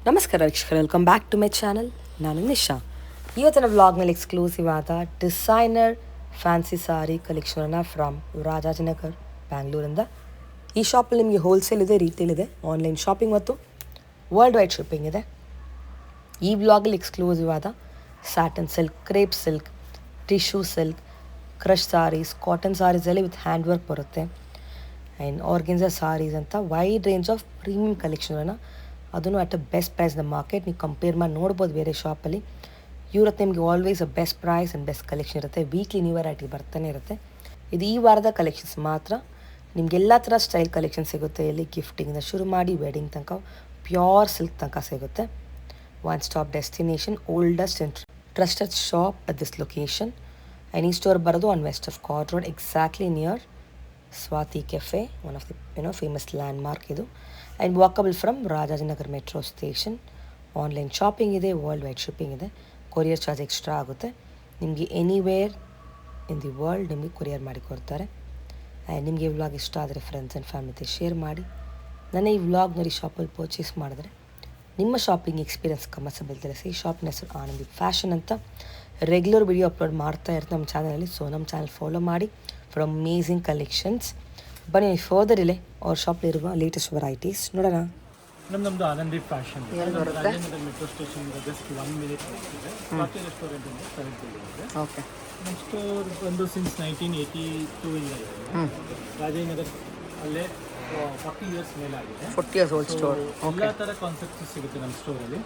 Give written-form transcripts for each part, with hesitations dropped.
ನಮಸ್ಕಾರ ವೀಕ್ಷಕರೇ, welcome back to my channel. ನಾನು ನಿಶಾ. ಇವತ್ತಿನ ವ್ಲಾಗ್ನಲ್ಲಿ ಎಕ್ಸ್ಕ್ಲೂಸಿವ್ ಆದ ಡಿಸೈನರ್ ಫ್ಯಾನ್ಸಿ ಸಾರಿ ಕಲೆಕ್ಷನನ್ನು ಫ್ರಮ್ ರಾಜಾಜಿನಗರ್ ಬ್ಯಾಂಗ್ಳೂರಿಂದ. ಈ ಶಾಪಲ್ಲಿ ನಿಮಗೆ ಹೋಲ್ಸೇಲ್ ಇದೆ, ರೀಟೇಲ್ ಇದೆ, ಆನ್ಲೈನ್ ಶಾಪಿಂಗ್ ಮತ್ತು ವರ್ಲ್ಡ್ ವೈಡ್ ಶಿಪ್ಪಿಂಗ್ ಇದೆ. ಈ ವ್ಲಾಗಲ್ಲಿ ಎಕ್ಸ್ಕ್ಲೂಸಿವ್ ಆದ satin silk, crepe silk, tissue silk, crush saris, cotton ಸಾರೀಸಲ್ಲಿ ವಿತ್ ಹ್ಯಾಂಡ್ ವರ್ಕ್ ಬರುತ್ತೆ. ಆ್ಯಂಡ್ ಆರ್ಗೆನ್ಸಾ ಸಾರೀಸ್ ಅಂತ ವೈಡ್ ರೇಂಜ್ ಆಫ್ ಪ್ರೀಮಿಯಂ ಕಲೆಕ್ಷನನ್ನು, ಅದನ್ನು at a best price the market. ನೀವು ಕಂಪೇರ್ ಮಾಡಿ ನೋಡ್ಬೋದು ಬೇರೆ ಶಾಪಲ್ಲಿ. ಇವ್ರತ್ತು ನಿಮಗೆ always a best price and best collection ಇರುತ್ತೆ. ವೀಕ್ಲಿ ನ್ಯೂ ವೆರೈಟಿ ಬರ್ತಾನೆ ಇರುತ್ತೆ. ಇದು ಈ ವಾರದ ಕಲೆಕ್ಷನ್ಸ್ ಮಾತ್ರ. ನಿಮಗೆಲ್ಲ ಥರ ಸ್ಟೈಲ್ ಕಲೆಕ್ಷನ್ ಸಿಗುತ್ತೆ ಇಲ್ಲಿ. ಗಿಫ್ಟಿಂಗಿಂದ ಶುರು ಮಾಡಿ ವೆಡ್ಡಿಂಗ್ ತನಕ, ಪ್ಯೂರ್ ಸಿಲ್ಕ್ ತನಕ ಸಿಗುತ್ತೆ. One stop destination, oldest and trusted shop at this location. And ಈ ಸ್ಟೋರ್ ಬರೋದು on west of Chord Road, exactly near Swathi cafe, one of the famous landmark ಇದು. And walkable from Rajajinagar metro station. Online shopping ಇದೆ, world wide shipping ಇದೆ. Courier charge extra ಆಗುತ್ತೆ. ನಿಮಗೆ anywhere in the world ನಿಮಗೆ courier ಮಾಡಿ ಕೊಡ್ತಾರೆ. And ನಿಮಗೆ ಈ ವ್ಲಾಗ್ ಇಷ್ಟ ಆದರೆ ಫ್ರೆಂಡ್ಸ್ ಆ್ಯಂಡ್ ಫ್ಯಾಮಿಲಿ ಜೊತೆ ಶೇರ್ ಮಾಡಿ. ನನ್ನ ಈ ವ್ಲಾಗ್ ನೋಡಿ ಶಾಪಲ್ಲಿ ಪರ್ಚೇಸ್ ಮಾಡಿದ್ರೆ ನಿಮ್ಮ ಶಾಪಿಂಗ್ ಎಕ್ಸ್ಪೀರಿಯನ್ಸ್ ಕಮರ್ಸಬಲ್ ತಿಳಿಸಿ. ಈ ಶಾಪಿನ ಹೆಸರು ಆನಂದಿ ಫ್ಯಾಷನ್ ಅಂತ. ರೆಗ್ಯುಲರ್ ವಿಡಿಯೋ ಅಪ್ಲೋಡ್ ಮಾಡ್ತಾ ಇರ್ತೀನಿ ನಮ್ಮ ಚಾನಲಲ್ಲಿ. ಸೊ ನಮ್ಮ ಚಾನಲ್ ಫಾಲೋ ಮಾಡಿ ಫಾರ್ ಅಮೇಝಿಂಗ್ ಕಲೆಕ್ಷನ್ಸ್. ಬನ್ನಿ ಫರ್ದರ್ ಇಲ್ಲೇ ಅವ್ರ ಶಾಪಲ್ಲಿರುವ ಲೇಟೆಸ್ಟ್ ವೆರೈಟೀಸ್ ನೋಡೋಣ. ನಮ್ಮದು Anandi fashion Rajendra metro station just 1 minute ಆಗ್ತಿದೆ. ಸ್ವಾತಿ ರೆಸ್ಟೋರೆಂಟ್ ಇಂದ ಕರೆಕ್ಟ್. ಓಕೆ. ನಮ್ಮ ಸ್ಟೋರ್ ಬಂದು ಸಿನ್ಸ್ 1982 ಇಂದ ಇದೆ. ರಾಜೇಂದ್ರ ಅಲ್ಲೇ 40 ಇಯರ್ಸ್ ಮೇಲೆ ಆಗಿದೆ. 40 years old store. ಎಲ್ಲ ಥರ ಕಾನ್ಸೆಪ್ಟ್ಸ್ ಸಿಗುತ್ತೆ ನಮ್ಮ ಸ್ಟೋರಲ್ಲಿ.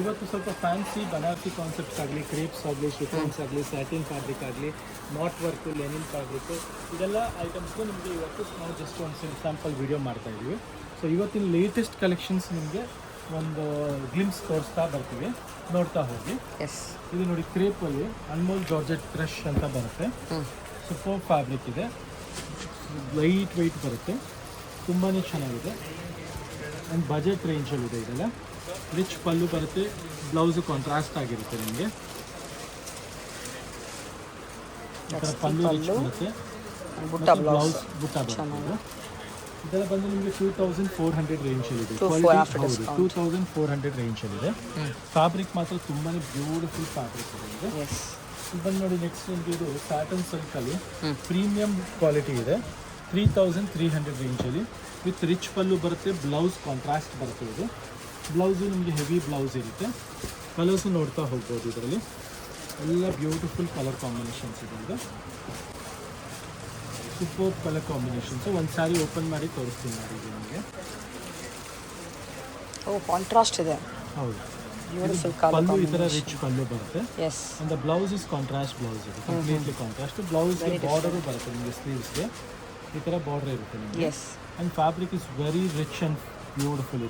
ಇವತ್ತು ಸ್ವಲ್ಪ ಫ್ಯಾನ್ಸಿ ಬನಾರಸಿ ಕಾನ್ಸೆಪ್ಟ್ಸ್ ಆಗಲಿ, ಕ್ರೇಪ್ಸ್ ಆಗಲಿ, ಶಿಫಾನ್ಸ್ ಆಗಲಿ, ಸ್ಯಾಟಿನ್ ಫ್ಯಾಬ್ರಿಕ್ ಆಗಲಿ, ನಾಟ್ ವರ್ಕು, ಲೆನಿನ್ ಫ್ಯಾಬ್ರಿಕ್, ಇದೆಲ್ಲ ಐಟಮ್ಸ್ಗೂ ನಿಮಗೆ ಇವತ್ತು ನಾವು ಜಸ್ಟ್ ಒಂದು ಸ್ಯಾಂಪಲ್ ವಿಡಿಯೋ ಮಾಡ್ತಾ ಇದ್ದೀವಿ. ಸೊ ಇವತ್ತಿನ ಲೇಟೆಸ್ಟ್ ಕಲೆಕ್ಷನ್ಸ್ ನಿಮಗೆ ಒಂದು ಗ್ಲಿಮ್ಸ್ ತೋರಿಸ್ತಾ ಬರ್ತೀವಿ, ನೋಡ್ತಾ ಹೋಗಿ. ಇದು ನೋಡಿ, ಕ್ರೇಪಲ್ಲಿ ಅನ್ಮೋಲ್ ಜಾರ್ಜೆಟ್ ಕ್ರಶ್ ಅಂತ ಬರುತ್ತೆ. ಸೂಪರ್ ಫ್ಯಾಬ್ರಿಕ್ ಇದೆ, ಲೈಟ್ ವೆಯ್ಟ್ ಬರುತ್ತೆ, ತುಂಬಾ ಚೆನ್ನಾಗಿದೆ. ಆ್ಯಂಡ್ ಬಜೆಟ್ ರೇಂಜಲ್ಲಿದೆ. ಇದೆಲ್ಲ ರಿಚ್ ಪಲ್ಲು ಬರುತ್ತೆ, ಬ್ಲೌಸು ಕಾಂಟ್ರಾಸ್ಟ್ ಆಗಿರುತ್ತೆ ನಿಮಗೆ. ಈ ಥರ ಪಲ್ಲು ರಿಚ್ ಬರುತ್ತೆ, ಬ್ಲೌಸ್ ಬುಟ್ಟ ಬರುತ್ತೆ. ಇದೆಲ್ಲ ಬಂದು ನಿಮಗೆ 2400 ರೇಂಜಲ್ಲಿದೆ. 2400 ರೇಂಜಲ್ಲಿದೆ. ಫ್ಯಾಬ್ರಿಕ್ ಮಾತ್ರ ತುಂಬಾ ಬ್ಯೂಟಿಫುಲ್ ಫ್ಯಾಬ್ರಿಕ್ ಇದೆ. ಇದು ಬಂದು ನೋಡಿ, ನೆಕ್ಸ್ಟ್ ನಿಮಗೆ ಇದು ಸ್ಯಾಟನ್ ಸಿಲ್ಕಲ್ಲಿ ಪ್ರೀಮಿಯಂ ಕ್ವಾಲಿಟಿ ಇದೆ. 3300 ರೇಂಜಲ್ಲಿ ವಿತ್ ರಿಚ್ ಪಲ್ಲು ಬರುತ್ತೆ, ಬ್ಲೌಸ್ ಕಾಂಟ್ರಾಸ್ಟ್ ಬರುತ್ತೆ. ಇದು ಬ್ಲೌಸು ನಿಮಗೆ ಹೆವಿ ಬ್ಲೌಸ್ ಇರುತ್ತೆ. ಕಲರ್ಸು ನೋಡ್ತಾ ಹೋಗ್ಬೋದು. ಇದರಲ್ಲಿ ಎಲ್ಲ ಬ್ಯೂಟಿಫುಲ್ ಕಲರ್ ಕಾಂಬಿನೇಷನ್ಸ್ ಇದೆ. ಇದು ಸೂಪರ್ ಕಲರ್ ಕಾಂಬಿನೇಷನ್ಸು. ಒಂದು ಸಾರಿ ಓಪನ್ ಮಾಡಿ ತೋರಿಸ್ತೀನಿ ನೋಡಿ ಇದು ನಿಮಗೆ. ಕಾಂಟ್ರಾಸ್ಟ್ ಇದೆ. ಹೌದು, ಪಲ್ಲು ಈ ಥರ ರಿಚ್ ಪಲ್ಲು ಬರುತ್ತೆ. And blouse is contrast blouse ಇದೆ, ಕಂಪ್ಲೀಟ್ಲಿ ಕಾಂಟ್ರಾಸ್ಟ್. ಬ್ಲೌಸ್ಗೆ ಬಾರ್ಡರು ಬರುತ್ತೆ ನಿಮಗೆ, ಸ್ಲೀವ್ಸ್ಗೆ ಈ ಥರ ಬಾರ್ಡರ್ ಇರುತ್ತೆ ನಿಮಗೆ. And fabric is very rich and beautiful.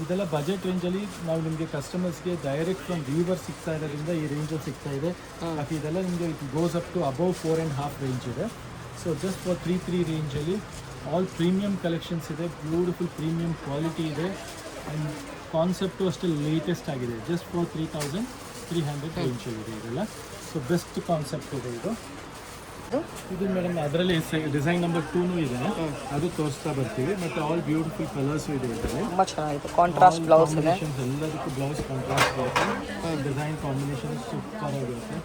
ಇದೆಲ್ಲ ಬಜೆಟ್ ರೇಂಜಲ್ಲಿ ನಾವು ನಿಮಗೆ ಕಸ್ಟಮರ್ಸ್ಗೆ ಡೈರೆಕ್ಟ್ ಫ್ರಮ್ ವೀವರ್ ಸಿಗ್ತಾ ಇರೋದ್ರಿಂದ ಈ ರೇಂಜಲ್ಲಿ ಸಿಗ್ತಾ ಇದೆ. ಮತ್ತು ಇದೆಲ್ಲ ನಿಮಗೆ it goes up to above 4.5 range ಇದೆ. ಸೊ ಜಸ್ಟ್ ಫಾರ್ 3 ರೇಂಜಲ್ಲಿ ಆಲ್ ಪ್ರೀಮಿಯಂ ಕಲೆಕ್ಷನ್ಸ್ ಇದೆ. ಬ್ಯೂಟಿಫುಲ್ ಪ್ರೀಮಿಯಂ ಕ್ವಾಲಿಟಿ ಇದೆ. ಆ್ಯಂಡ್ ಕಾನ್ಸೆಪ್ಟು ಅಷ್ಟೇ ಲೇಟೆಸ್ಟ್ ಆಗಿದೆ. ಜಸ್ಟ್ ಫಾರ್ 3300 ರೇಂಜಲ್ಲಿದೆ ಇದೆಲ್ಲ. ಸೊ ಬೆಸ್ಟ್ ಕಾನ್ಸೆಪ್ಟ್ ಇದೆ ಇದು. ಇದು ಮೇಡಮ್ ಅದರಲ್ಲಿ ಡಿಸೈನ್ ನಂಬರ್ 2 ಇದೆ, ಅದು ತೋರಿಸ್ತಾ ಬರ್ತೀವಿ. ಮತ್ತು ಆಲ್ ಬ್ಯೂಟಿಫುಲ್ ಕಲರ್ಸು ಇದೆ ಇದರಲ್ಲಿ. ತುಂಬ ಚೆನ್ನಾಗಿದೆ. ಕಾಂಟ್ರಾಸ್ಟ್ ಬ್ಲೌಸ್ ಇದೆ. ಎಲ್ಲದಕ್ಕೂ ಬ್ಲೌಸ್ ಕಾಂಟ್ರಾಸ್ಟ್ ಬರುತ್ತೆ. ಡಿಸೈನ್ ಕಾಂಬಿನೇಷನ್ ಸೂಪರ್ ಆಗಿರುತ್ತೆ.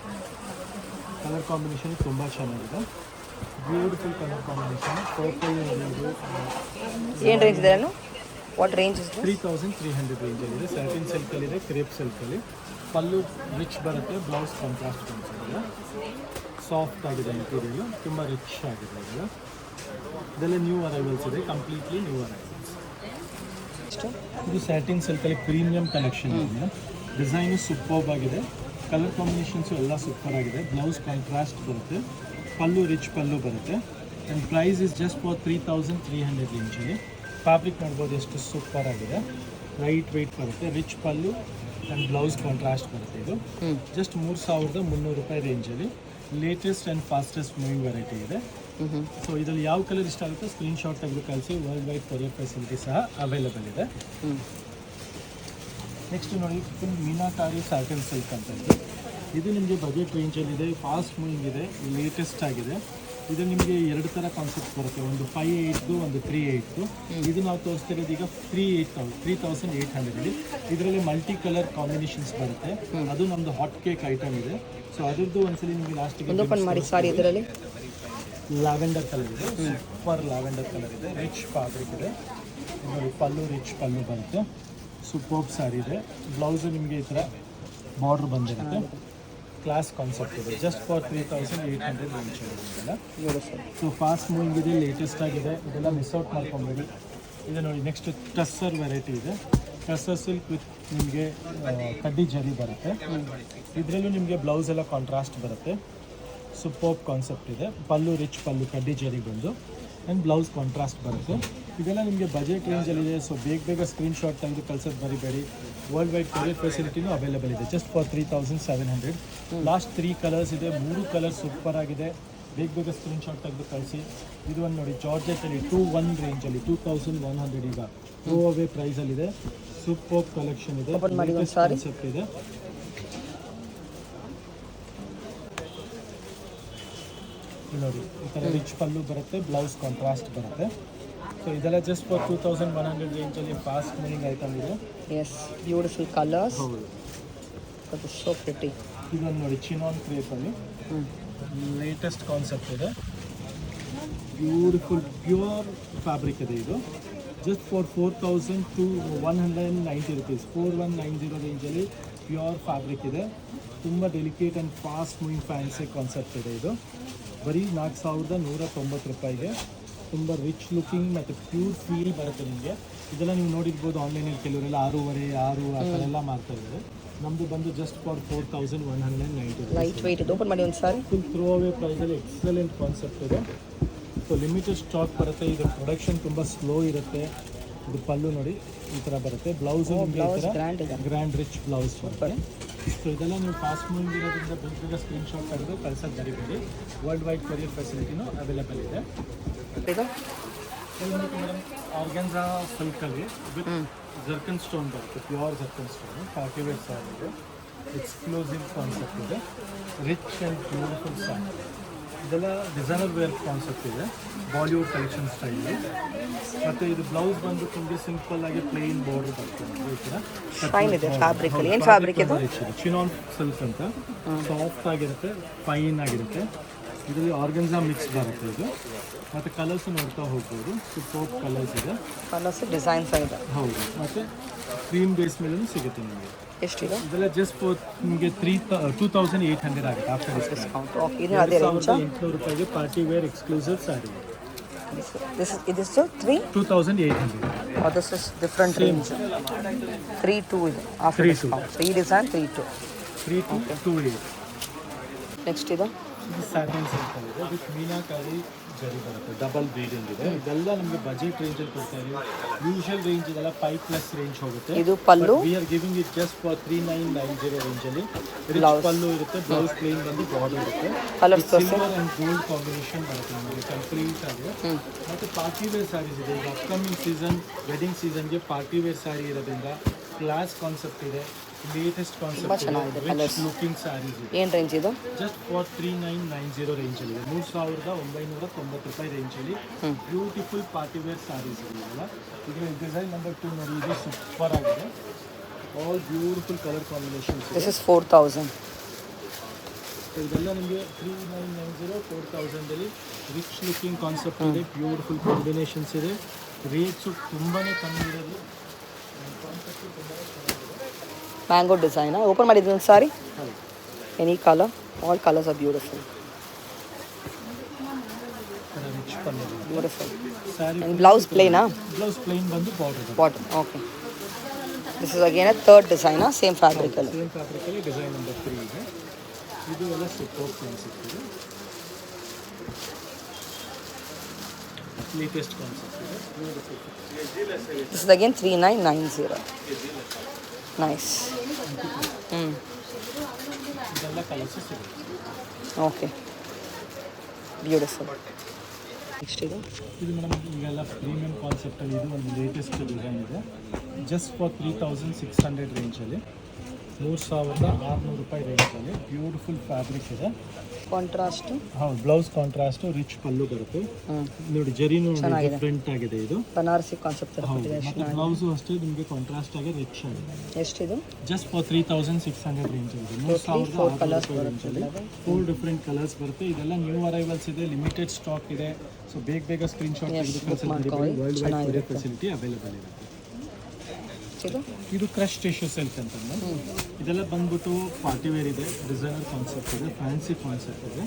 ಕಲರ್ ಕಾಂಬಿನೇಷನ್ ತುಂಬ ಚೆನ್ನಾಗಿದೆ. Beautiful colour combination. ಪರ್ಪಲ್ ಏನು ರೇಂಜ್ ಇದೆ? What range is? 3300 ರೇಂಜಲ್ಲಿದೆ. ಸ್ಯಾಟಿನ್ ಸಿಲ್ಕಲ್ಲಿದೆ, ಕ್ರೇಪ್ ಸಿಲ್ಕಲ್ಲಿ. ಪಲ್ಲು ರಿಚ್ ಬರುತ್ತೆ, ಬ್ಲೌಸ್ ಕಾಂಟ್ರಾಸ್ಟ್ ಬರುತ್ತೆ. ಸಾಫ್ಟ್ ಆಗಿದೆ ಮೆಟೀರಿಯಲು, ತುಂಬ ರಿಚ್ ಆಗಿದೆ. ಇದೆಲ್ಲ ನ್ಯೂ ಅರೈವಲ್ಸ್ ಇದೆ, ಕಂಪ್ಲೀಟ್ಲಿ ನ್ಯೂ ಅರೈವಲ್ಸ್. ಇದು ಸ್ಯಾಟಿನ್ ಸಿಲ್ಕಲ್ಲಿ ಪ್ರೀಮಿಯಂ ಕಲೆಕ್ಷನ್ ಇದೆ. ಡಿಸೈನು ಸೂಪರ್ಬ್ ಆಗಿದೆ, ಕಲರ್ ಕಾಂಬಿನೇಷನ್ಸು ಎಲ್ಲ ಸೂಪರ್ ಆಗಿದೆ. ಬ್ಲೌಸ್ ಕಾಂಟ್ರಾಸ್ಟ್ ಬರುತ್ತೆ, ಪಲ್ಲು ರಿಚ್ ಪಲ್ಲು ಬರುತ್ತೆ. And price is just for 3300 ರೇಂಜಲ್ಲಿ. ಫ್ಯಾಬ್ರಿಕ್ ನೋಡ್ಬೋದು ಎಷ್ಟು ಸೂಪರ್ ಆಗಿದೆ. ಲೈಟ್ ವೆಯ್ಟ್ ಬರುತ್ತೆ, rich pallu and blouse contrast ಬರುತ್ತೆ. ಇದು ಜಸ್ಟ್ 3300 ರೂಪಾಯಿ ರೇಂಜಲ್ಲಿ latest and fastest moving variety ಇದೆ. ಸೊ ಇದರಲ್ಲಿ ಯಾವ ಕಲರ್ ಇಷ್ಟ ಆಗುತ್ತೋ ಸ್ಕ್ರೀನ್ಶಾಟ್ ತೆಗೆದು ಕಳಿಸಿ. ವರ್ಲ್ಡ್ ವೈಡ್ ಕೊರಿಯರ್ ಫೆಸಿಲಿಟಿ ಸಹ ಅವೈಲೇಬಲ್ ಇದೆ. ನೆಕ್ಸ್ಟ್ ನೋಡಿ, ಫುಲ್ ಮೀನಾಕಾರಿ ಸ್ಯಾಟನ್ ಸಿಲ್ಕ್ ಅಂತ ಇದೆ. ಇದು ನಿಮಗೆ ಬಜೆಟ್ ರೇಂಜಲ್ಲಿದೆ, ಫಾಸ್ಟ್ ಮೂವಿಂಗ್ ಇದೆ, ಲೇಟೆಸ್ಟ್ ಆಗಿದೆ. ಇದು ನಿಮಗೆ ಎರಡು ಥರ ಕಾನ್ಸೆಪ್ಟ್ ಬರುತ್ತೆ, ಒಂದು 5/8 ಒಂದು 3/8. ಇದು ನಾವು ತೋರಿಸ್ತಿರೋದು ಈಗ 3,800 ಇದರಲ್ಲಿ ಮಲ್ಟಿ ಕಲರ್ ಕಾಂಬಿನೇಷನ್ಸ್ ಬರುತ್ತೆ. ಅದು ನಮ್ಮದು ಹಾಟ್ ಕೇಕ್ ಐಟಮ್ ಇದೆ. ಸೊ ಅದ್ರದ್ದು ಒಂದ್ಸಲಿ ನಿಮಗೆ ಲಾಸ್ಟಿಗೆ ಓಪನ್ ಮಾಡಿ ಸಾರಿ. ಇದರಲ್ಲಿ ಲ್ಯಾವೆಂಡರ್ ಕಲರ್ ಇದೆ, ಸೂಪರ್ ಲ್ಯಾವೆಂಡರ್ ಕಲರ್ ಇದೆ, ರಿಚ್ ಫ್ಯಾಬ್ರಿಕ್ ಇದೆ ನೋಡಿ. ಪಲ್ಲು ರಿಚ್ ಪಲ್ಲು ಬರುತ್ತೆ, ಸೂಪರ್ ಸ್ಯಾರಿ ಇದೆ. ಬ್ಲೌಸು ನಿಮಗೆ ಈ ಥರ ಬಾರ್ಡ್ರ್ ಬಂದಿರುತ್ತೆ. ಕ್ಲಾಸ್ ಕಾನ್ಸೆಪ್ಟ್ ಇದೆ. ಜಸ್ಟ್ ಫಾರ್ 3,800 ರೇಂಜ್ ಇದೆಲ್ಲ. ಸೊ ಫಾಸ್ಟ್ ಮೂವಿಂಗ್ ಇದೆ, ಲೇಟೆಸ್ಟ್ ಆಗಿದೆ, ಇದೆಲ್ಲ ಮಿಸ್ ಔಟ್ ಮಾಡ್ಕೊಬೇಡಿ. ಇದು ನೋಡಿ ನೆಕ್ಸ್ಟ್ ಟಸ್ಸರ್ ವೆರೈಟಿ ಇದೆ. ಟಸ್ಸರ್ ಸಿಲ್ಕ್ ವಿತ್ ನಿಮಗೆ ಕಡ್ಡಿ ಜರಿ ಬರುತ್ತೆ. ಇದರಲ್ಲೂ ನಿಮಗೆ ಬ್ಲೌಸ್ ಎಲ್ಲ ಕಾಂಟ್ರಾಸ್ಟ್ ಬರುತ್ತೆ. ಸೂಪರ್ ಕಾನ್ಸೆಪ್ಟ್ ಇದೆ. ಪಲ್ಲು ರಿಚ್ ಪಲ್ಲು ಕಡ್ಡಿ ಜರಿ ಬಂದು ಆ್ಯಂಡ್ ಬ್ಲೌಸ್ ಕಾಂಟ್ರಾಸ್ಟ್ ಬರುತ್ತೆ. ಇದೆಲ್ಲ ನಿಮಗೆ ಬಜೆಟ್ ರೇಂಜಲ್ಲಿದೆ. ಸೊ ಬೇಗ ಸ್ಕ್ರೀನ್ಶಾಟ್ ತೆಗೆದು ಕಳ್ಸೋದು ಬರಿಬೇಡಿ. ವರ್ಲ್ಡ್ ವೈಡ್ ಕೊರಿಯರ್ ಫೆಸಿಲಿಟಿನೂ ಅವೈಲೇಬಲ್ ಇದೆ. Just for 3,700. ಲಾಸ್ಟ್ 3 ಕಲರ್ಸ್ ಇದೆ, 3 ಕಲರ್ ಸೂಪರ್ ಆಗಿದೆ. ಬೇಗ ಸ್ಕ್ರೀನ್ಶಾಟ್ ತೆಗೆದು ಕಳಿಸಿ. ಇದು ಒಂದು ನೋಡಿ ಜಾರ್ಜೆಟಲ್ಲಿ 2,1 ರೇಂಜಲ್ಲಿ 2,100 ಈಗ ಥ್ರೋ ಅವೇ ಪ್ರೈಸಲ್ಲಿದೆ. ಸೂಪರ್ ಕಲೆಕ್ಷನ್ ಇದೆ, ಕಾನ್ಸೆಪ್ಟ್ ಇದೆ. ನೋಡಿ ಈ ಥರ ರಿಚ್ ಪಲ್ಲು ಬರುತ್ತೆ, ಬ್ಲೌಸ್ ಕಾಂಟ್ರಾಸ್ಟ್ ಬರುತ್ತೆ. ಸೊ ಇದೆಲ್ಲ ಜಸ್ಟ್ ಫಾರ್ 2,100 ರೇಂಜಲ್ಲಿ ಫಾಸ್ಟ್ ಮೂವಿಂಗ್ ಐಟಮ್ ಇದೆ. Yes, beautiful colours. ಹೌದು, ಸೋ ಪ್ರಿಟಿ. ಇದೊಂದು ನೋಡಿ ಚಿನಾನ್ ಕ್ರೇಪಲ್ಲಿ ಲೇಟೆಸ್ಟ್ ಕಾನ್ಸೆಪ್ಟ್ ಇದೆ. ಬ್ಯೂಟಿಫುಲ್ ಪ್ಯೂರ್ ಫ್ಯಾಬ್ರಿಕ್ ಇದೆ. ಇದು ಜಸ್ಟ್ ಫಾರ್ 4,190 ರೂಪೀಸ್, 4,190 ರೇಂಜಲ್ಲಿ ಪ್ಯೂರ್ ಫ್ಯಾಬ್ರಿಕ್ ಇದೆ. ತುಂಬ delicate and fast moving fancy concept ಇದೆ. ಇದು ಬರೀ 4,190 ರೂಪಾಯಿಗೆ ತುಂಬ ರಿಚ್ ಲುಕಿಂಗ್ ಮತ್ತು ಪ್ಯೂರ್ ಫೀಲ್ ಬರುತ್ತೆ ನಿಮಗೆ. ಇದೆಲ್ಲ ನೀವು ನೋಡಿರ್ಬೋದು ಆನ್ಲೈನಲ್ಲಿ ಕೆಲವರೆಲ್ಲ 6,500, 6 ಆ ಥರ ಎಲ್ಲ ಮಾಡ್ತಾ ಇದ್ದಾರೆ. ನಮ್ಮದು ಬಂದು ಜಸ್ಟ್ ಫಾರ್ 4,190. ಲೈಟ್ ವೆಯ್ಟ್ ಇದೆ. ಓಪನ್ ಮಾಡಿ ಒಂದು ಸಾರಿ. ಫುಲ್ ಥ್ರೋ ಅವೇ ಪ್ರೈಸಲ್ಲಿ ಎಕ್ಸಲೆಂಟ್ ಕಾನ್ಸೆಪ್ಟ್ ಇದೆ. ಸೊ ಲಿಮಿಟೆಡ್ ಸ್ಟಾಕ್ ಬರುತ್ತೆ. ಇದು ಪ್ರೊಡಕ್ಷನ್ ತುಂಬ ಸ್ಲೋ ಇರುತ್ತೆ. ಇದು ಪಲ್ಲು ನೋಡಿ ಈ ಥರ ಬರುತ್ತೆ. ಬ್ಲೌಸು ನಿಮಗೆ ಈ ಥರ ಗ್ರ್ಯಾಂಡ್ ರಿಚ್ ಬ್ಲೌಸ್ ಬರುತ್ತೆ. ಸೊ ಇದೆಲ್ಲ ನೀವು ಫಾಸ್ಟ್ ಮೂವಿಂಗ್ ಇರೋದ್ರಿಂದ ಬೇಗ ಸ್ಕ್ರೀನ್ಶಾಟ್ ತೆಗೆದು ಕಳ್ಸೋದು ಬರಿಬೇಡಿ. ವರ್ಲ್ಡ್ ವೈಡ್ ಕೊರಿಯರ್ ಫೆಸಿಲಿಟಿನೂ ಅವೈಲೇಬಲ್ ಇದೆ. ಮೇಡಮ್ ಆರ್ಗೆನ್ಸಾ ಸಿಲ್ಕಲ್ಲಿ ವಿತ್ ಜರ್ಕನ್ ಸ್ಟೋನ್ ಬರುತ್ತೆ, pure zircon stone. Party wear sari ಇದೆ, ಎಕ್ಸ್ಕ್ಲೂಸಿವ್ ಕಾನ್ಸೆಪ್ಟ್ ಇದೆ, ರಿಚ್ ಆ್ಯಂಡ್ ಬ್ಯೂಟಿಫುಲ್ ಸ್ಯಾರಿ. ಇದೆಲ್ಲ ಡಿಸೈನರ್ ವೇರ್ ಕಾನ್ಸೆಪ್ಟ್ ಇದೆ, ಬಾಲಿವುಡ್ ಕಲೆಕ್ಷನ್ ಸ್ಟೈಲಿ. ಮತ್ತು ಇದು ಬ್ಲೌಸ್ ಬಂದು ತುಂಬ ಸಿಂಪಲ್ ಆಗಿ ಪ್ಲೇನ್ ಬಾರ್ಡರ್ ಬರುತ್ತೆ. ಈ ಥರ ಇದೆ ಫ್ಯಾಬ್ರಿಕ್. ಏನು ಫ್ಯಾಬ್ರಿಕ್ ಇದು? ಚಿನಾನ್ ಸಿಲ್ಕ್ ಅಂತ, ಸಾಫ್ಟ್ ಆಗಿರುತ್ತೆ, ಫೈನ್ ಆಗಿರುತ್ತೆ. ಇದರಲ್ಲಿ ಆರ್ಗನ್ಸಾ ಮಿಕ್ಸ್ ಬರುತ್ತೆ ಇದು. ಮತ್ತು ಕಲರ್ಸ್ ನೋಡ್ತಾ ಹೋಗ್ಬೋದು, ಸೂಪರ್ ಕಲರ್ಸ್ ಇದೆ. ಕಲರ್ಸ್ ಡಿಸೈನ್ಸ್ ಇದೆ. ಹೌದು, ಮತ್ತು ಕ್ರೀಮ್ ಬೇಸ್ ಮೇಲೂ ಸಿಗುತ್ತೆ ನಿಮಗೆ. ಎಷ್ಟಿದೆ? ಇದೆಲ್ಲ ಜಸ್ಟ್ ಫಾರ್ ನಿಮಗೆ 2,800 ಆಗುತ್ತೆ ಆಫ್ಟರ್ ಡಿಸ್ಕೌಂಟ್. ಓಕೆ, ಇದು ಅದೇ ರೇಂಜ್. 800 ರೂಪಾಯಿಗೆ party wear exclusive sari. This is 2,800. Oh, this is different range. 3,2 ಇದೆ after discount. So ಈ ಡಿಸೈನ್ 3,2. 3,228. ನೆಕ್ಸ್ಟ್ ಇದು ಸ್ಯಾಟನ್ ಸಿಲ್ಕ್ ಇದೆ ವಿತ್ ಮೀನಾಕಾರಿ ಜರಿ ಬರುತ್ತೆ, ಡಬಲ್ ಬೀಡಿಂಗ್ ಇದೆ. ಇದೆಲ್ಲ ನಮಗೆ ಬಜೆಟ್ ರೇಂಜಲ್ಲಿ ಕೊಡ್ತಾ ಇದೀವಿ. ಯೂಶುವಲ್ ರೇಂಜ್ ಇದೆಲ್ಲ 5+ ರೇಂಜ್ ಹೋಗುತ್ತೆ. ಇದು pallu we are giving it just for 3,990 ರೇಂಜಲ್ಲಿ. ರಿಚ್ ಪಲ್ಲು ಇರುತ್ತೆ, ಬ್ಲೌಸ್ ಪ್ಲೇನ್ ಬಂದು ಬಾರ್ಡರ್ ಇರುತ್ತೆ. ಸಿಲ್ವರ್ ಆ್ಯಂಡ್ ಗೋಲ್ಡ್ ಕಾಂಬಿನೇಷನ್ ಬರುತ್ತೆ ನಿಮಗೆ ಕಂಪ್ಲೀಟ್ ಆಗಿ. ಮತ್ತು ಪಾರ್ಟಿ ವೇರ್ ಸ್ಯಾರೀಸ್ ಇದೆ. ಈಗ ಅಪ್ಕಮಿಂಗ್ ಸೀಸನ್, ವೆಡ್ಡಿಂಗ್ ಸೀಸನ್ಗೆ ಪಾರ್ಟಿ ವೇರ್ ಸ್ಯಾರಿ ಇರೋದ್ರಿಂದ ಕ್ಲಾಸ್ ಕಾನ್ಸೆಪ್ಟ್ ಇದೆ, ಲೇಟೆಸ್ಟ್ ಕಾನ್ಸೆಪ್ಟ್ ಇದೆ, ರಿಚ್ ಲುಕಿಂಗ್ ಸ್ಯಾರೀಸ್ ಇದೆ. ಏನು ರೇಂಜ್ ಇದು? ಜಸ್ಟ್ ಫಾರ್ 3,990 ರೇಂಜಲ್ಲಿ ಇದೆ. 3,990 ರೂಪಾಯಿ ರೇಂಜಲ್ಲಿ ಬ್ಯೂಟಿಫುಲ್ ಪಾರ್ಟಿ ವೇರ್ ಸ್ಯಾರೀಸ್ ಇದೆಯಲ್ಲ. ಇದರ ಡಿಸೈನ್ ನಂಬರ್ 2 ನೋಡಿ, ಇದು ಸೂಪರ್ ಆಗಿದೆ. All beautiful colour combinations. This is 4,000. ಇದೆಲ್ಲ ನಿಮಗೆ 3,990 4,000ಅಲ್ಲಿ ರಿಚ್ ಲುಕಿಂಗ್ ಕಾನ್ಸೆಪ್ಟ್ ಇದೆ, ಬ್ಯೂಟಿಫುಲ್ ಕಾಂಬಿನೇಷನ್ಸ್ ಇದೆ. ರೇಟ್ಸು ತುಂಬಾ ಕಮ್ಮಿ ಇರೋದು. ಮ್ಯಾಂಗೋ ಡಿಸೈನ್ ಓಪನ್ ಮಾಡಿದ್ದೀನಿ ಒಂದು ಸಾರಿ. Any colour, all colours are beautiful. Rich pallu beautiful sari. Blouse ಪ್ಲೇನಾ? ಬ್ಲೌಸ್ ಪ್ಲೇನ್ ಬಂದು border. Okay. This is again a third ಡಿಸೈನಾ? ಸೇಮ್ ಫ್ಯಾಬ್ರಿಕಲ್ಲಿ. ಸೇಮ್ ಫ್ಯಾಬ್ರಿಕಲ್ಲಿ ಡಿಸೈನ್ ನಂಬರ್ 3 ಇದೆ. ಇದು ಎಲ್ಲ ಸೂಪರ್ ಕಾನ್ಸೆಪ್ಟ್ ಇದೆ, ಲೇಟೆಸ್ಟ್ ಕಾನ್ಸೆಪ್ಟ್ ಇದೆ. This is again 3,990. ನೈಸ್. ಇದೆಲ್ಲ ಕಲರ್ಸ್ ಸಿಗುತ್ತೆ. Okay, beautiful. ನೆಕ್ಸ್ಟ್ ಇದು ಮೇಡಮ್ ಈಗೆಲ್ಲ ಪ್ರೀಮಿಯಂ ಕಾನ್ಸೆಪ್ಟಲ್ಲಿ ಇದು ಒಂದು ಲೇಟೆಸ್ಟ್ ಡಿಸೈನ್ ಇದೆ. ಜಸ್ಟ್ ಫಾರ್ 3,600 ರೇಂಜಲ್ಲಿ ₹3,600 ರೇಂಜಲ್ಲಿ ಬ್ಯೂಟಿಫುಲ್ ಫ್ಯಾಬ್ರಿಕ್ ಇದೆ. ಕಾಂಟ್ರಾಸ್ಟ್. ಹೌದು, ಬ್ಲೌಸ್ ಕಾಂಟ್ರಾಸ್ಟ್ ರಿಚ್ ಪಲ್ಲು ಬರುತ್ತೆ. ನೋಡಿ ಜರಿನೂ ಡಿಫ್ರೆಂಟ್ ಆಗಿದೆ, ಇದು ಬನಾರಸಿ ಕಾನ್ಸೆಪ್ಟ್ ಹೌದು. ಮತ್ತೆ ಬ್ಲೌಸು ಅಷ್ಟೇ ನಿಮಗೆ ಕಾಂಟ್ರಾಸ್ಟ್ ಆಗಿ ರಿಚ್ ಆಗಿದೆ. ಎಷ್ಟಿದು? ಜಸ್ಟ್ ಫಾರ್ 3,600 ರೇಂಜ್ ಇದೆ. 3,600 ರೇಂಜಲ್ಲಿ 4 ಡಿಫ್ರೆಂಟ್ ಕಲರ್ಸ್ ಬರುತ್ತೆ. ಇದೆಲ್ಲ ನ್ಯೂ ಅರೈವಲ್ಸ್ ಇದೆ, ಲಿಮಿಟೆಡ್ ಸ್ಟಾಕ್ ಇದೆ. ಸೊ ಬೇಗ ಸ್ಕ್ರೀನ್ಶಾಟ್ ತೆಗೆದು ಕಳಿಸಿ. World wide courier facility available ಇರುತ್ತೆ. ಇದು ಕ್ರಶ್ ಟಿಶ್ಯೂ ಸಿಲ್ಕ್ ಅಂತಂದ್ರೆ ಇದೆಲ್ಲ ಬಂದ್ಬಿಟ್ಟು ಪಾರ್ಟಿ ವೇರ್ ಇದೆ, ಡಿಸೈನರ್ ಕಾನ್ಸೆಪ್ಟ್ ಇದೆ, ಫ್ಯಾನ್ಸಿ ಕಾನ್ಸೆಪ್ಟ್ ಇದೆ,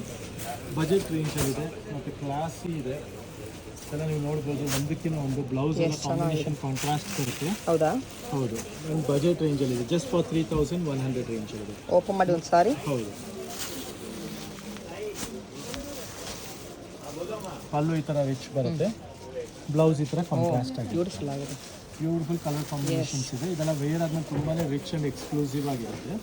ಬಜೆಟ್ ರೇಂಜಲ್ಲಿದೆ ಮತ್ತು ಕ್ಲಾಸಿ ಇದೆ. ಇದೆಲ್ಲ ನೀವು ನೋಡ್ಬೋದು, ಒಂದಕ್ಕಿಂತ ಒಂದು ಬ್ಲೌಸ್ ಕಾಂಬಿನೇಷನ್ ಕಾಂಟ್ರಾಸ್ಟ್ ಬರುತ್ತೆ. ಹೌದಾ? ಹೌದು, ಒಂದು ಬಜೆಟ್ ರೇಂಜಲ್ಲಿದೆ. ಜಸ್ಟ್ ಫಾರ್ 3,100 ರೇಂಜಲ್ಲಿದೆ. ಓಪನ್ ಮಾಡಿ ಒಂದು ಸಾರಿ. ಹೌದು, ಪಲ್ಲು ಈ ಥರ ರಿಚ್ ಬರುತ್ತೆ, ಬ್ಲೌಸ್ ಈ ಥರ ಕಾಂಟ್ರಾಸ್ಟ್ ಆಗಿದೆ. ಬ್ಯೂಟಿಫುಲ್ ಆಗಿದೆ, ಬ್ಯೂಟಿಫುಲ್ ಕಲರ್ ಕಾಂಬಿನೇಷನ್ಸ್ ಇದೆ. ಇದೆಲ್ಲ ವೇರ್ ಆದ್ಮೇಲೆ ತುಂಬಾ ರಿಚ್ ಆ್ಯಂಡ್ ಎಕ್ಸ್ಕ್ಲೂಸಿವ್ ಆಗಿರುತ್ತೆ.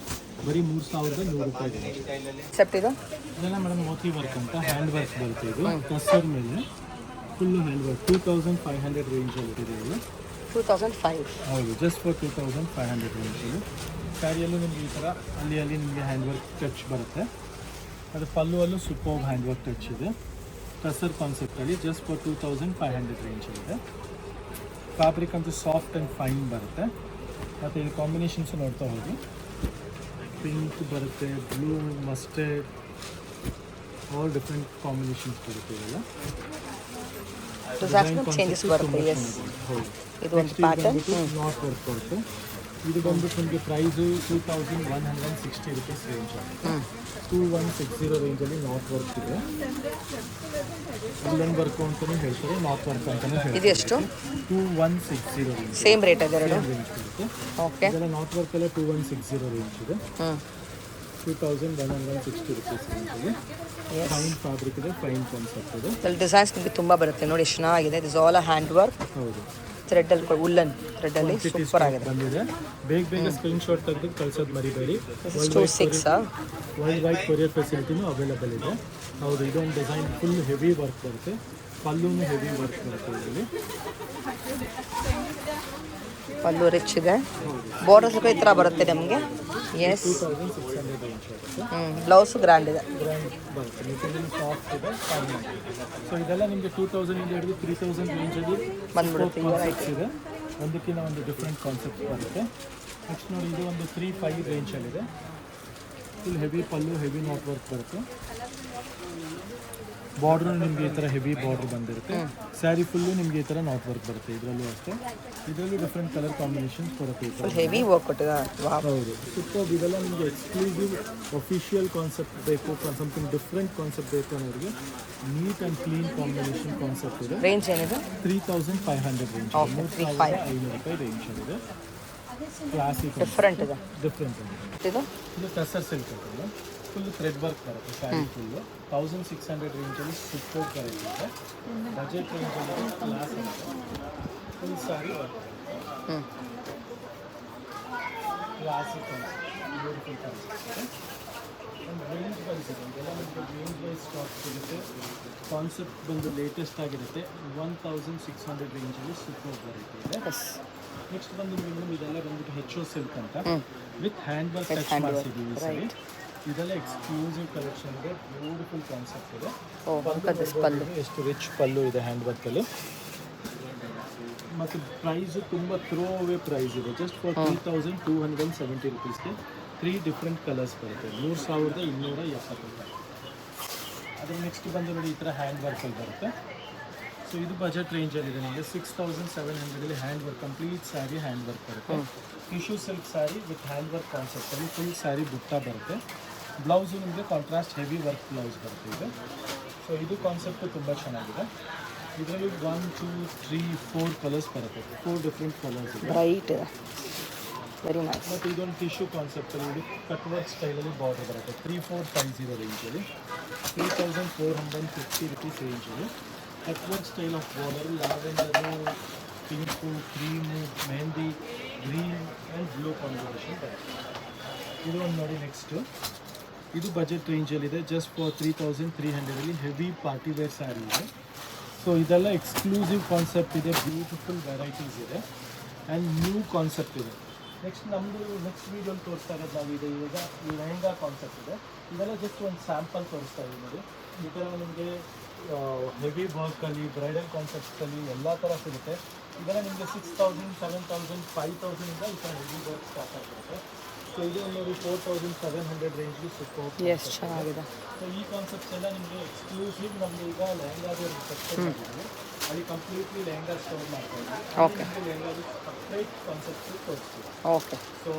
ಬರೀ ₹3,100 ಇದು. ಇದೆಲ್ಲ ಮೇಡಮ್ ಮೋತಿ ವರ್ಕ್ ಅಂತ ಹ್ಯಾಂಡ್ ವರ್ಕ್ ಬರುತ್ತೆ. ಇದು ಕಸರ್ ಮೇಲೆ ಫುಲ್ಲು ಹ್ಯಾಂಡ್ ವರ್ಕ್. 2,500 ರೇಂಜಲ್ಲಿ ಇದೆ ಇದು. 2,500. ಹೌದು, ಜಸ್ಟ್ ಫಾರ್ 2,500 ರೇಂಜಲ್ಲಿ. ಸ್ಯಾರಿಯಲ್ಲೂ ನಿಮಗೆ ಈ ಥರ ಅಲ್ಲಿ ನಿಮಗೆ ಹ್ಯಾಂಡ್ ವರ್ಕ್ ಟಚ್ ಬರುತ್ತೆ. ಅದು ಪಲ್ಲುವಲ್ಲೂ ಸೂಪರ್ ಹ್ಯಾಂಡ್ ವರ್ಕ್ ಟಚ್ ಇದೆ. ಕಸರ್ ಕಾನ್ಸೆಪ್ಟಲ್ಲಿ ಜಸ್ಟ್ ಫಾರ್ 2,500 ರೇಂಜಲ್ಲಿದೆ. ಫ್ಯಾಬ್ರಿಕ್ ಅಂತೂ ಸಾಫ್ಟ್ ಆ್ಯಂಡ್ ಫೈನ್ ಬರುತ್ತೆ. ಮತ್ತು ಇದು ಕಾಂಬಿನೇಷನ್ಸು ನೋಡ್ತಾ ಹೋಗಿ, ಪಿಂಕ್ ಬರುತ್ತೆ, blue, mustard, all different combinations ಬರುತ್ತೆ. ಇದೆಲ್ಲ ಚೇಂಜಸ್ ಬರುತ್ತೆ. ಹೌದು, ಇದು ಒಂದು ಪ್ಯಾಟರ್ನ್ ನಾಟ್ ವರ್ಕ್ ಬರುತ್ತೆ. ಇದು ಬಂದ್ಬಿಟ್ಟು ನಿಮಗೆ ಪ್ರೈಸು ₹2,160 ರೇಂಜ್. 2,160 ರೇಂಜಲ್ಲಿ ನಾಟ್ ವರ್ಕ್ ಇದೆ. ಉಲ್ಲನ್ ವರ್ಕ್ ಅಂತಲೂ ಹೇಳ್ತಾರೆ, ನಾಟ್ ವರ್ಕ್ ಅಂತಲೂ ಹೇಳ್ತಾರೆ. ಇದು ಎಷ್ಟು? 2,160 ರೇಂಜ್. ಸೇಮ್ ರೇಟ್ ಇದೆ ಎರಡು. ರೇಂಜ್ ಬರುತ್ತೆ. ಓಕೆ, ಇದೆಲ್ಲ ನಾಟ್ ವರ್ಕಲ್ಲೇ 2,160 ರೇಂಜ್ ಇದೆ. 2,160 ರೇಂಜಲ್ಲಿ ಫೈನ್ ಫ್ಯಾಬ್ರಿಕ್ ಇದೆ, ಫೈನ್ ಕಾನ್ಸೆಪ್ಟ್ ಇದೆ. ಇದರಲ್ಲಿ ಡಿಸೈನ್ಸ್ ನಿಮಗೆ ತುಂಬ ಬರುತ್ತೆ ನೋಡಿ, ಎಷ್ಟು ಚೆನ್ನಾಗಿದೆ. This all hand work. ಹೌದು, ಥ್ರೆಡ್ಡಲ್ಲಿ ಉಲ್ಲನ್ ಥ್ರೆಡ್ಡಲ್ಲಿ ಸೂಪರ್ ಆಗಿದೆ. ಬಂದಿದೆ. ಬೇಗ ಸ್ಕ್ರೀನ್ಶಾಟ್ ತೆಗೆದು ಕಳ್ಸೋದು ಮರಿಬೇಡಿ. ವರ್ಲ್ಡ್ ವೈಡ್ ಕೊರಿಯರ್ ಫೆಸಿಲಿಟಿನೂ ಅವೈಲೇಬಲ್ ಇದೆ. ಹೌದು, ಇದೊಂದು ಡಿಸೈನ್ ಫುಲ್ ಹೆವಿ ವರ್ಕ್ ಬರುತ್ತೆ, ಪಲ್ಲೂನು ಹೆವಿ ವರ್ಕ್ ಬರುತ್ತೆ. ಇದರಲ್ಲಿ ಪಲ್ಲು ರಿಚ್ ಇದೆ, ಬಾರ್ಡರ್ಸ್ ಈ ಥರ ಬರುತ್ತೆ ನಮಗೆ. ಎಸ್, 2,600 ರೇಂಜ್ ಆಗುತ್ತೆ. ಬ್ಲೌಸು ಗ್ರ್ಯಾಂಡ್ ಇದೆ, ಗ್ರ್ಯಾಂಡ್ ಬರುತ್ತೆ, ಮೆಟೀರಿಯಲ್ ಸಾಫ್ಟ್ ಇದೆ, ಫೈನ್ ಇದೆ. ಸೊ ಇದೆಲ್ಲ ನಿಮಗೆ 2,000 ಇಂದ ಹಿಡಿದು 3,000 ರೇಂಜಲ್ಲಿ ಬಂದ್ಬಿಡುತ್ತೆ. ಕಾನ್ಸೆಪ್ಟ್ಸ್ ಇದೆ, ಒಂದಕ್ಕಿಂತ ಒಂದು ಡಿಫ್ರೆಂಟ್ ಕಾನ್ಸೆಪ್ಟ್ ಬರುತ್ತೆ. ನೆಕ್ಸ್ಟ್ ನೋಡಿ, ಇದು ಒಂದು 3,500 ರೇಂಜಲ್ಲಿದೆ. Full heavy pallu, heavy knot work ಬರುತ್ತೆ. ಬಾರ್ಡ್ರು ನಿಮಗೆ ಈ ಥರ ಹೆವಿ ಬಾರ್ಡ್ರ್ ಬಂದಿರುತ್ತೆ. ಸ್ಯಾರಿ ಫುಲ್ಲು ನಿಮಗೆ ಈ ಥರ ನಾಟ್ ವರ್ಕ್ ಬರುತ್ತೆ. ಇದರಲ್ಲೂ ಅಷ್ಟೇ, ಇದರಲ್ಲೂ ಡಿಫ್ರೆಂಟ್ ಕಲರ್ ಕಾಂಬಿನೇಷನ್ಸ್ ಬರುತ್ತೆ. ಈ ಥರ ಹೆವಿ ವರ್ಕ್ ಕೊಟ್ಟಿದೆ. ಹೌದು, ಸೂಪರ್. ಇದೆಲ್ಲ ನಿಮಗೆ ಎಕ್ಸ್ಕ್ಲೂಸಿವ್ ಅಫಿಷಿಯಲ್ ಕಾನ್ಸೆಪ್ಟ್ ಬೇಕು, ಸಮಥಿಂಗ್ ಡಿಫ್ರೆಂಟ್ ಕಾನ್ಸೆಪ್ಟ್ ಬೇಕು ಅನ್ನೋರಿಗೆ neat and clean combination concept ಇದೆ. ರೇಂಜ್ ಏನಿದೆ? 3,500 ರೇಂಜ್, ₹3,500 ರೇಂಜ್ ಇದೆ. ಕ್ಲಾಸಿಕ್ ಡಿಫ್ರೆಂಟ್ ಇದೆ. ಇದು ಟಸರ್ ಸಿಲ್ಕ್ ಅಂತಂದ್ರೆ ಫುಲ್ ಥ್ರೆಡ್ ವರ್ಕ್ ಬರುತ್ತೆ. ಸ್ಯಾರಿ ಫುಲ್ಲು 1,600 ರೇಂಜಲ್ಲಿ ಸೂಪರ್ ಕ್ವಾಲಿಟಿ ಇದೆ. ಬಜೆಟ್ ರೇಂಜಲ್ಲಿ class full sari work classic beautiful concept ಇದೆ. ಒಂದು ರೇಂಜ್ ವೈಸ್ ಇದೆ, ಇದೆಲ್ಲ ನಿಮಗೆ ರೇಂಜ್ ವೈಸ್ ಸ್ಟಾಕ್ ಸಿಗುತ್ತೆ. ಕಾನ್ಸೆಪ್ಟ್ ಬಂದು ಲೇಟೆಸ್ಟ್ ಆಗಿರುತ್ತೆ. 1,600 ರೇಂಜಲ್ಲಿ ಸೂಪರ್ ವೆರೈಟಿ ಇದೆ. ನೆಕ್ಸ್ಟ್ ಬಂದು ನಿಮಗೆ ಇದೆಲ್ಲ ಬಂದ್ಬಿಟ್ಟು HO ಸಿಲ್ಕ್ ಅಂತ ವಿತ್ ಹ್ಯಾಂಡ್ ವರ್ಕ್ ಟಚ್ ಮಾಡಿಸಿದ್ದೀವಿ ಈ ಸರಿ. ಇದೆಲ್ಲ ಎಕ್ಸ್ಕ್ಲೂಸಿವ್ ಕಲೆಕ್ಷನ್ ಇದೆ, ಬ್ಯೂಟಿಫುಲ್ ಕಾನ್ಸೆಪ್ಟ್ ಇದೆ. ಪಲ್ಲು ಎಷ್ಟು ರಿಚ್ ಪಲ್ಲು ಇದೆ ಹ್ಯಾಂಡ್ ವರ್ಕಲ್ಲಿ. ಮತ್ತು ಪ್ರೈಸು ತುಂಬ ಥ್ರೋ ಅವೇ ಪ್ರೈಸ್ ಇದೆ. ಜಸ್ಟ್ ಫಾರ್ ₹3,270ಗೆ 3 ಡಿಫ್ರೆಂಟ್ ಕಲರ್ಸ್ ಬರುತ್ತೆ. ₹3,270. ಅದ್ರ ನೆಕ್ಸ್ಟ್ ಬಂದು ನೋಡಿ, ಈ ಥರ ಹ್ಯಾಂಡ್ ವರ್ಕಲ್ಲಿ ಬರುತ್ತೆ. ಸೊ ಇದು ಬಜೆಟ್ ರೇಂಜಲ್ಲಿದೆ. ನಿಮಗೆ 6,700 hand work, complete sari hand work ಬರುತ್ತೆ. Tissue silk sari with hand work ಕಾನ್ಸೆಪ್ಟಲ್ಲಿ ಫುಲ್ ಸ್ಯಾರಿ ಬುಟ್ಟ ಬರುತ್ತೆ. ಬ್ಲೌಸು ನಿಮಗೆ ಕಾಂಟ್ರಾಸ್ಟ್ ಹೆವಿ ವರ್ಕ್ ಬ್ಲೌಸ್ ಬರುತ್ತೆ ಇದು. ಸೊ ಇದು ಕಾನ್ಸೆಪ್ಟು ತುಂಬ ಚೆನ್ನಾಗಿದೆ. ಇದರಲ್ಲಿ 1, 2, 3, 4 ಕಲರ್ಸ್ ಬರುತ್ತೆ. 4 ಡಿಫ್ರೆಂಟ್ ಕಲರ್ಸ್ ಇದೆ. ಬ್ರೈಟ್ ಇದೆ, ವೆರಿ ನೈಸ್. ಮತ್ತು ಇದೊಂದು ಟಿಶ್ಯೂ ಕಾನ್ಸೆಪ್ಟಲ್ಲಿ ಇದು ಕಟ್ ವರ್ಕ್ ಸ್ಟೈಲಲ್ಲಿ ಬಾರ್ಡರ್ ಬರುತ್ತೆ. 3,450 ರೇಂಜಲ್ಲಿ, ₹3,450 ರೇಂಜಲ್ಲಿ cut work style of border. Lavender, pink, cream, mehndi, green and blue combination ಬರುತ್ತೆ. ಇದು ಒಂದು ನೋಡಿ. ನೆಕ್ಸ್ಟು ಇದು ಬಜೆಟ್ ರೇಂಜಲ್ಲಿದೆ. Just for 3,300 heavy party wear sari ಇದೆ. ಸೊ ಇದೆಲ್ಲ ಎಕ್ಸ್ಕ್ಲೂಸಿವ್ ಕಾನ್ಸೆಪ್ಟ್ ಇದೆ, ಬ್ಯೂಟಿಫುಲ್ ವೆರೈಟೀಸ್ ಇದೆ ಆ್ಯಂಡ್ ನ್ಯೂ ಕಾನ್ಸೆಪ್ಟ್ ಇದೆ. ನೆಕ್ಸ್ಟ್ ನಮ್ಮದು ನೆಕ್ಸ್ಟ್ ವೀಡಿಯೋಲಿ ತೋರಿಸ್ತಾ ಇರೋದು ನಾವು ಇದು ಇವಾಗ ಈ ಲೆಹಂಗಾ ಕಾನ್ಸೆಪ್ಟ್ ಇದೆ. ಇದೆಲ್ಲ ಜಸ್ಟ್ ಒಂದು ಸ್ಯಾಂಪಲ್ ತೋರಿಸ್ತಾ ಇದ್ದೀವಿ ನೋಡಿ. ಈ ಥರ ನಿಮಗೆ ಹೆವಿ ವರ್ಕಲ್ಲಿ ಬ್ರೈಡಲ್ ಕಾನ್ಸೆಪ್ಟ್ಸಲ್ಲಿ ಎಲ್ಲ ಥರ ಸಿಗುತ್ತೆ. ಇದೆಲ್ಲ ನಿಮಗೆ 6000, 7000, 5000 ಈ ಥರ ಹೆವಿ ವರ್ಕ್ ಸ್ಟಾರ್ಟ್ ಆಗಿರುತ್ತೆ. ಸೊ ಇದು ನೋಡಿ 4700 ರೇಂಜ್ಗೆ ಸಿಕ್ಕೋದು. ಎಷ್ಟು ಚೆನ್ನಾಗಿದೆ. ಸೊ ಈ ಕಾನ್ಸೆಪ್ಟ್ಸ್ ಎಲ್ಲ ನಿಮಗೆ ಎಕ್ಸ್ಕ್ಲೂಸಿವ್ ನಮಗೆ ಈಗ ಲೆಹಂಗಾದ ಒಂದು ಸೆಕ್ಷನ್ ಮಾಡಿದ್ದೀವಿ. ಅಲ್ಲಿ ಕಂಪ್ಲೀಟ್ಲಿ ಲೆಹಂಗಾ ಸ್ಟೋರ್ ಮಾಡ್ತಾ ಇದ್ದೀವಿ. ಓಕೆ ಲೆಹಂಗಾದ ಸಪ್ರೇಟ್ ಕಾನ್ಸೆಪ್ಟ್ಸ್ ತೋರಿಸ್ತೀವಿ. ಓಕೆ ಸೊ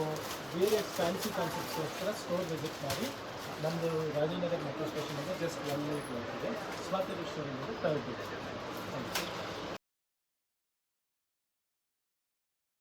ಬೇರೆ ಫ್ಯಾನ್ಸಿ ಕಾನ್ಸೆಪ್ಟ್ಸ್ಗೋಸ್ಕರ ಸ್ಟೋರ್ ವಿಸಿಟ್ ಮಾಡಿ. ನಮ್ಮದು ರಾಜನಗರ ಮೆಟ್ರೋ ಸ್ಟೇಷನಿಂದ ಜಸ್ಟ್ 1 minute ಇದೆ. Swathi restaurant third. Thank you.